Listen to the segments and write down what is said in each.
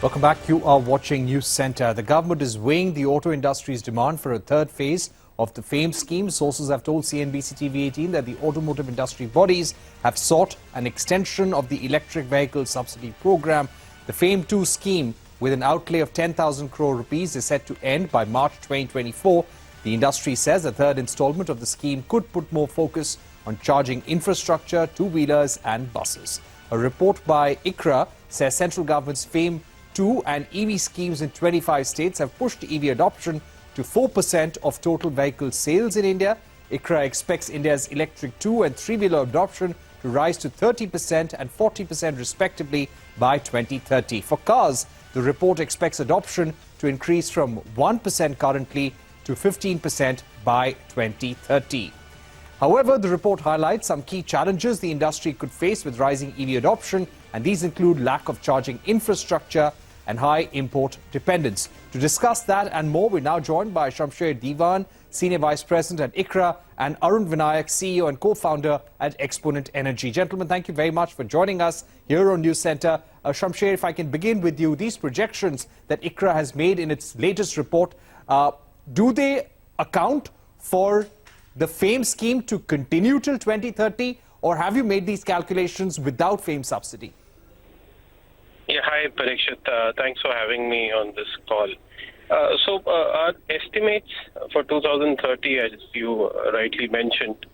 Welcome back. You are watching News Center. The government is weighing the auto industry's demand for a third phase of the FAME scheme. Sources have told CNBC TV18 that the automotive industry bodies have sought an extension of the electric vehicle subsidy program. The FAME 2 scheme, with an outlay of 10,000 crore rupees, is set to end by March 2024. The industry says a third installment of the scheme could put more focus on charging infrastructure, two-wheelers and buses. A report by ICRA says central government's FAME 2 and EV schemes in 25 states have pushed EV adoption to 4% of total vehicle sales in India. ICRA expects India's electric two- and three-wheeler adoption to rise to 30% and 40% respectively by 2030. For cars, the report expects adoption to increase from 1% currently to 15% by 2030. However, the report highlights some key challenges the industry could face with rising EV adoption, and these include lack of charging infrastructure and high import dependence. To discuss that and more, we're now joined by Shamsher Dewan, Senior Vice President at ICRA, and Arun Vinayak, CEO and co-founder at Exponent Energy. Gentlemen, thank you very much for joining us here on News Center. Shamsher, if I can begin with you, these projections that ICRA has made in its latest report, do they account for the FAME scheme to continue till 2030, or have you made these calculations without FAME subsidy? Yeah, hi, Parikshit. Thanks for having me on this call. Our estimates for 2030, as you rightly mentioned,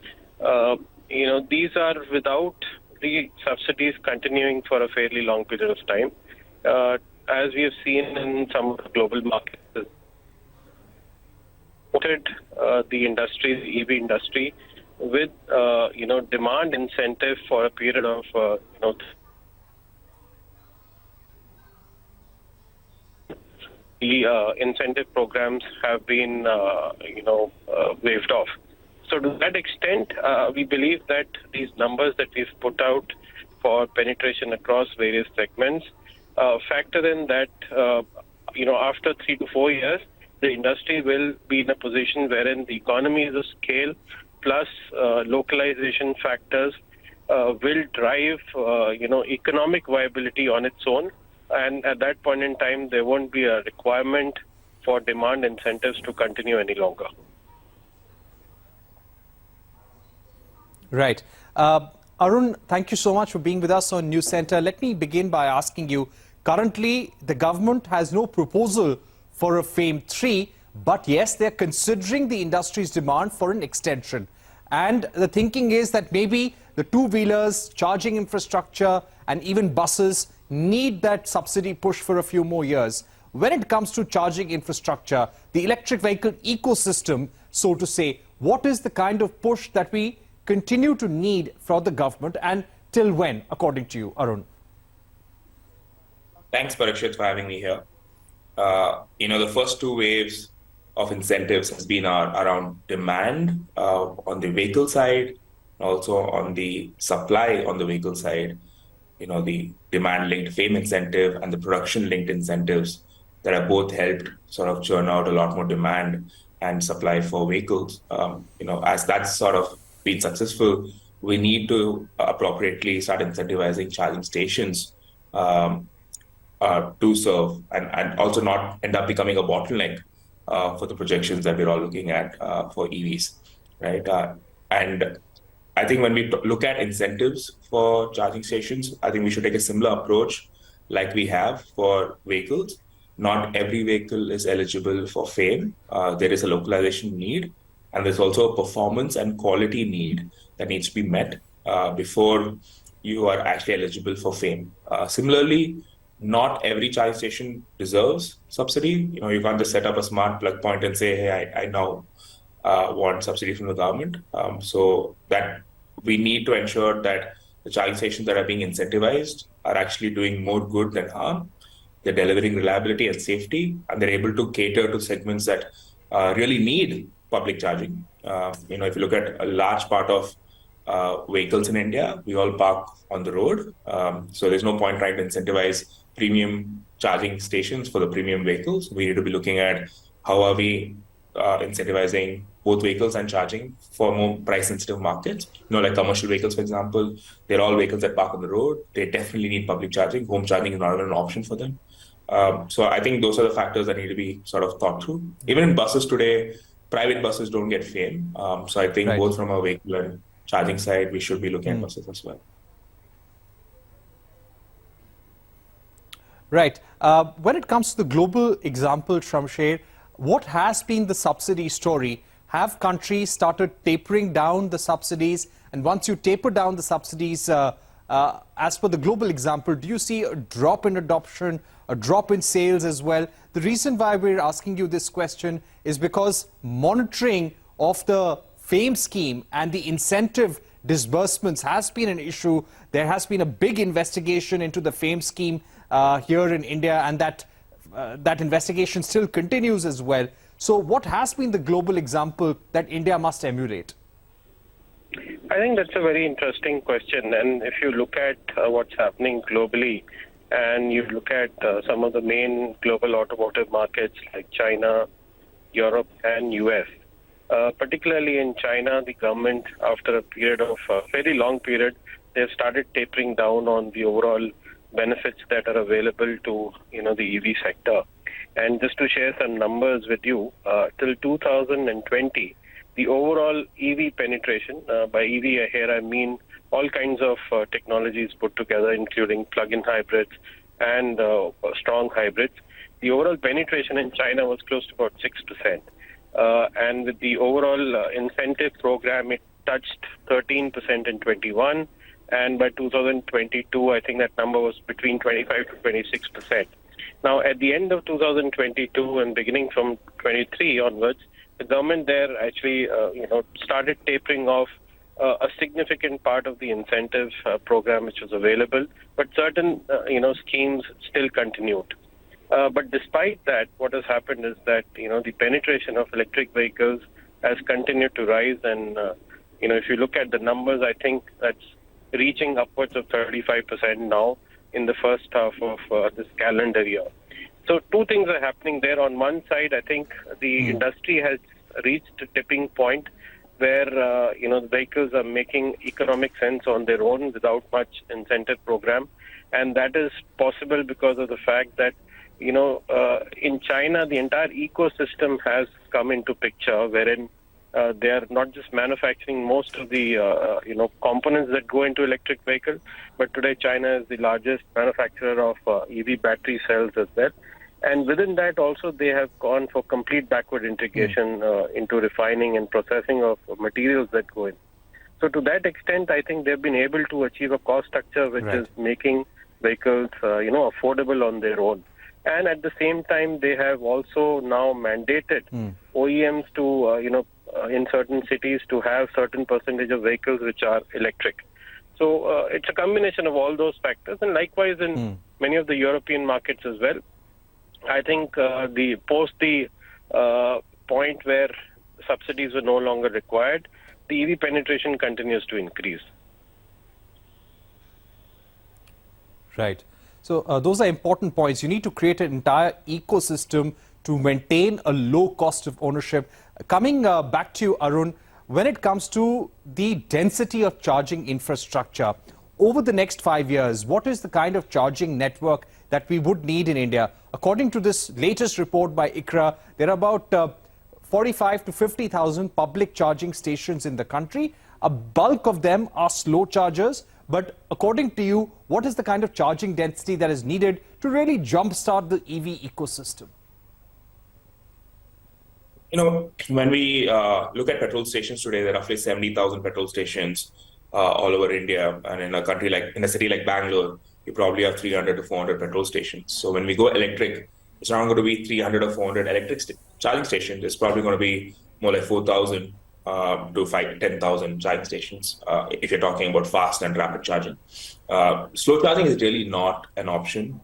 these are without the subsidies continuing for a fairly long period of time. As we have seen in some of the global markets, the industry, the EV industry, with demand incentive for a period of the incentive programs have been waived off. So to that extent, we believe that these numbers that we've put out for penetration across various segments factor in that after 3 to 4 years, the industry will be in a position wherein the economies of scale plus localization factors will drive economic viability on its own. And at that point in time, there won't be a requirement for demand incentives to continue any longer. Right. Arun, thank you so much for being with us on News Center. Let me begin by asking you, currently the government has no proposal for a FAME 3, but yes, they're considering the industry's demand for an extension. And the thinking is that maybe the two-wheelers, charging infrastructure, and even buses need that subsidy push for a few more years. When it comes to charging infrastructure, the electric vehicle ecosystem, so to say, what is the kind of push that we continue to need from the government, and till when, according to you, Arun? Thanks, Parikshit, for having me here. The first two waves of incentives has been around demand on the vehicle side, also on the supply on the vehicle side. The demand-linked FAME incentive and the production-linked incentives that have both helped sort of churn out a lot more demand and supply for vehicles. As that's sort of been successful, we need to appropriately start incentivizing charging stations to serve and also not end up becoming a bottleneck for the projections that we're all looking at for EVs, right? And I think when we look at incentives for charging stations, I think we should take a similar approach like we have for vehicles. Not every vehicle is eligible for FAME. There is a localization need, and there's also a performance and quality need that needs to be met before you are actually eligible for FAME. Similarly, not every charging station deserves subsidy. You can't just set up a smart plug point and say, hey, I now want subsidy from the government. So that we need to ensure that the charging stations that are being incentivized are actually doing more good than harm. They're delivering reliability and safety, and they're able to cater to segments that really need public charging. If you look at a large part of vehicles in India, we all park on the road. So there's no point trying to incentivize premium charging stations for the premium vehicles. We need to be looking at how are we incentivizing both vehicles and charging for more price-sensitive markets. Like commercial vehicles, for example, they're all vehicles that park on the road. They definitely need public charging. Home charging is not an option for them. So I think those are the factors that need to be sort of thought through. Even in buses today, private buses don't get FAME. So I think Right. both from a vehicle and charging side, we should be looking at buses as well. Right. When it comes to the global example, Shamsher, what has been the subsidy story? Have countries started tapering down the subsidies? And once you taper down the subsidies, as per the global example, do you see a drop in adoption, a drop in sales as well? The reason why we're asking you this question is because monitoring of the FAME scheme and the incentive disbursements has been an issue. There has been a big investigation into the FAME scheme here in India, and that investigation still continues as well. So what has been the global example that India must emulate? I think that's a very interesting question. And if you look at what's happening globally, and you look at some of the main global automotive markets like China, Europe, and US, particularly in China, the government, after a period of very long period, they've started tapering down on the overall benefits that are available to the EV sector. And just to share some numbers with you, till 2020, the overall EV penetration, by EV here I mean all kinds of technologies put together, including plug-in hybrids and strong hybrids. The overall penetration in China was close to about 6%. And with the overall incentive program, it touched 13% in 21. And by 2022, I think that number was between 25 to 26%. Now, at the end of 2022 and beginning from 23 onwards, the government there actually, started tapering off a significant part of the incentive program which was available, but certain, schemes still continued. But despite that, what has happened is that, the penetration of electric vehicles has continued to rise. And, if you look at the numbers, I think that's reaching upwards of 35% now in the first half of this calendar year. So two things are happening there. On one side, I think the industry has reached a tipping point where, the vehicles are making economic sense on their own without much incentive program. And that is possible because of the fact that, in China, the entire ecosystem has come into picture, wherein they are not just manufacturing most of the, components that go into electric vehicles, but today China is the largest manufacturer of EV battery cells as well. And within that also, they have gone for complete backward integration into refining and processing of materials that go in. So to that extent, I think they've been able to achieve a cost structure which is making vehicles, affordable on their own. And at the same time, they have also now mandated OEMs to, in certain cities to have certain percentage of vehicles which are electric. So it's a combination of all those factors. And likewise in many of the European markets as well. I think the point where subsidies were no longer required, the EV penetration continues to increase. Right. So those are important points. You need to create an entire ecosystem to maintain a low cost of ownership. Coming back to you, Arun, when it comes to the density of charging infrastructure, over the next 5 years, what is the kind of charging network that we would need in India? According to this latest report by ICRA, there are about 45 to 50,000 public charging stations in the country. A bulk of them are slow chargers. But according to you, what is the kind of charging density that is needed to really jumpstart the EV ecosystem? When we look at petrol stations today, there are roughly 70,000 petrol stations all over India. And in a city like Bangalore, you probably have 300 to 400 petrol stations. So when we go electric, it's not going to be 300 or 400 electric charging stations. It's probably going to be more like 4,000 to 10,000 charging stations if you're talking about fast and rapid charging. Slow charging is really not an option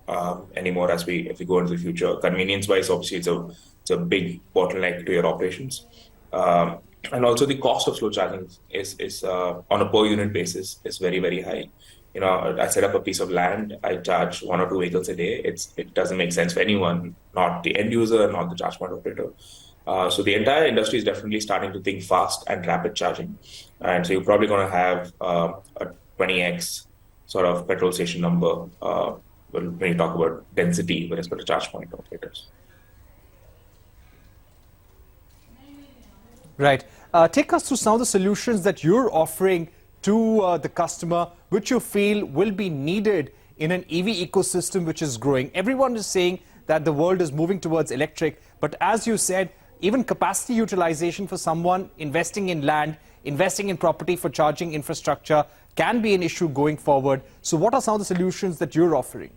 anymore if we go into the future. Convenience-wise, obviously, it's a big bottleneck to your operations. And also the cost of slow charging is on a per unit basis is very, very high. I set up a piece of land, I charge 1 or 2 vehicles a day. It doesn't make sense for anyone, not the end user, not the charge point operator. So the entire industry is definitely starting to think fast and rapid charging. And so you're probably going to have a 20x sort of petrol station number when you talk about density with respect to charge point operators. Right. Take us through some of the solutions that you're offering to the customer, which you feel will be needed in an EV ecosystem which is growing. Everyone is saying that the world is moving towards electric, but as you said, even capacity utilization for someone investing in land, investing in property for charging infrastructure can be an issue going forward. So what are some of the solutions that you're offering?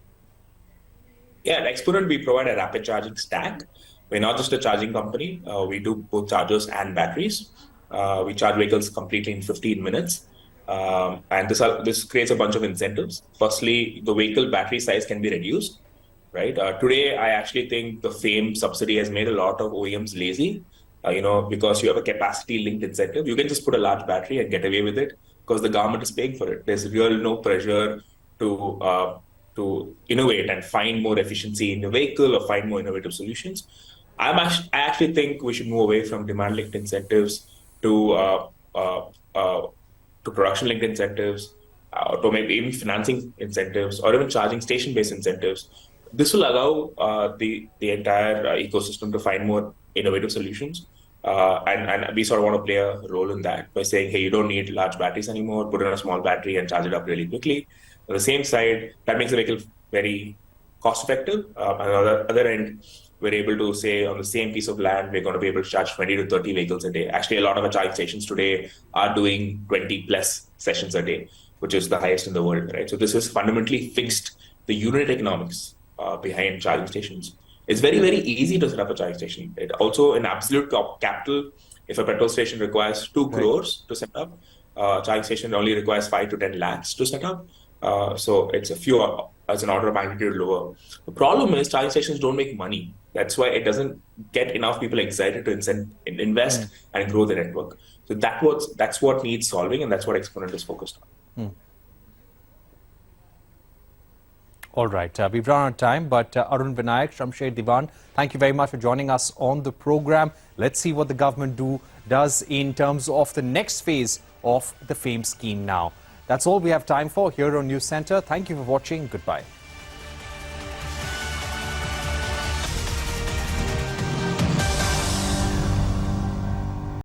Yeah, at Exponent, we provide a rapid charging stack. We're not just a charging company. We do both chargers and batteries. We charge vehicles completely in 15 minutes. And this creates a bunch of incentives. Firstly, the vehicle battery size can be reduced, right? Today, I actually think the FAME subsidy has made a lot of OEMs lazy, because you have a capacity-linked incentive. You can just put a large battery and get away with it because the government is paying for it. There's no pressure to innovate and find more efficiency in the vehicle or find more innovative solutions. I actually think we should move away from demand-linked incentives to production-linked incentives, to maybe even financing incentives, or even charging station-based incentives. This will allow the entire ecosystem to find more innovative solutions. And we sort of want to play a role in that by saying, hey, you don't need large batteries anymore, put in a small battery and charge it up really quickly. On the same side, that makes the vehicle very cost-effective. On the other end, we're able to say on the same piece of land, we're going to be able to charge 20 to 30 vehicles a day. Actually, a lot of our charging stations today are doing 20 plus sessions a day, which is the highest in the world, right? So this has fundamentally fixed the unit economics behind charging stations. It's very, very easy to set up a charging station. It also, in absolute capital, if a petrol station requires 2 crores to set up, a charging station only requires 5 to 10 lakhs to set up. So it's as an order of magnitude lower. The problem is charging stations don't make money. That's why it doesn't get enough people excited to invest and grow the network. So that's what needs solving, and that's what Exponent is focused on. All right, we've run out of time, but Arun Vinayak, Shamsher Dewan, thank you very much for joining us on the program. Let's see what the government does in terms of the next phase of the FAME scheme now. That's all we have time for here on News Center. Thank you for watching. Goodbye.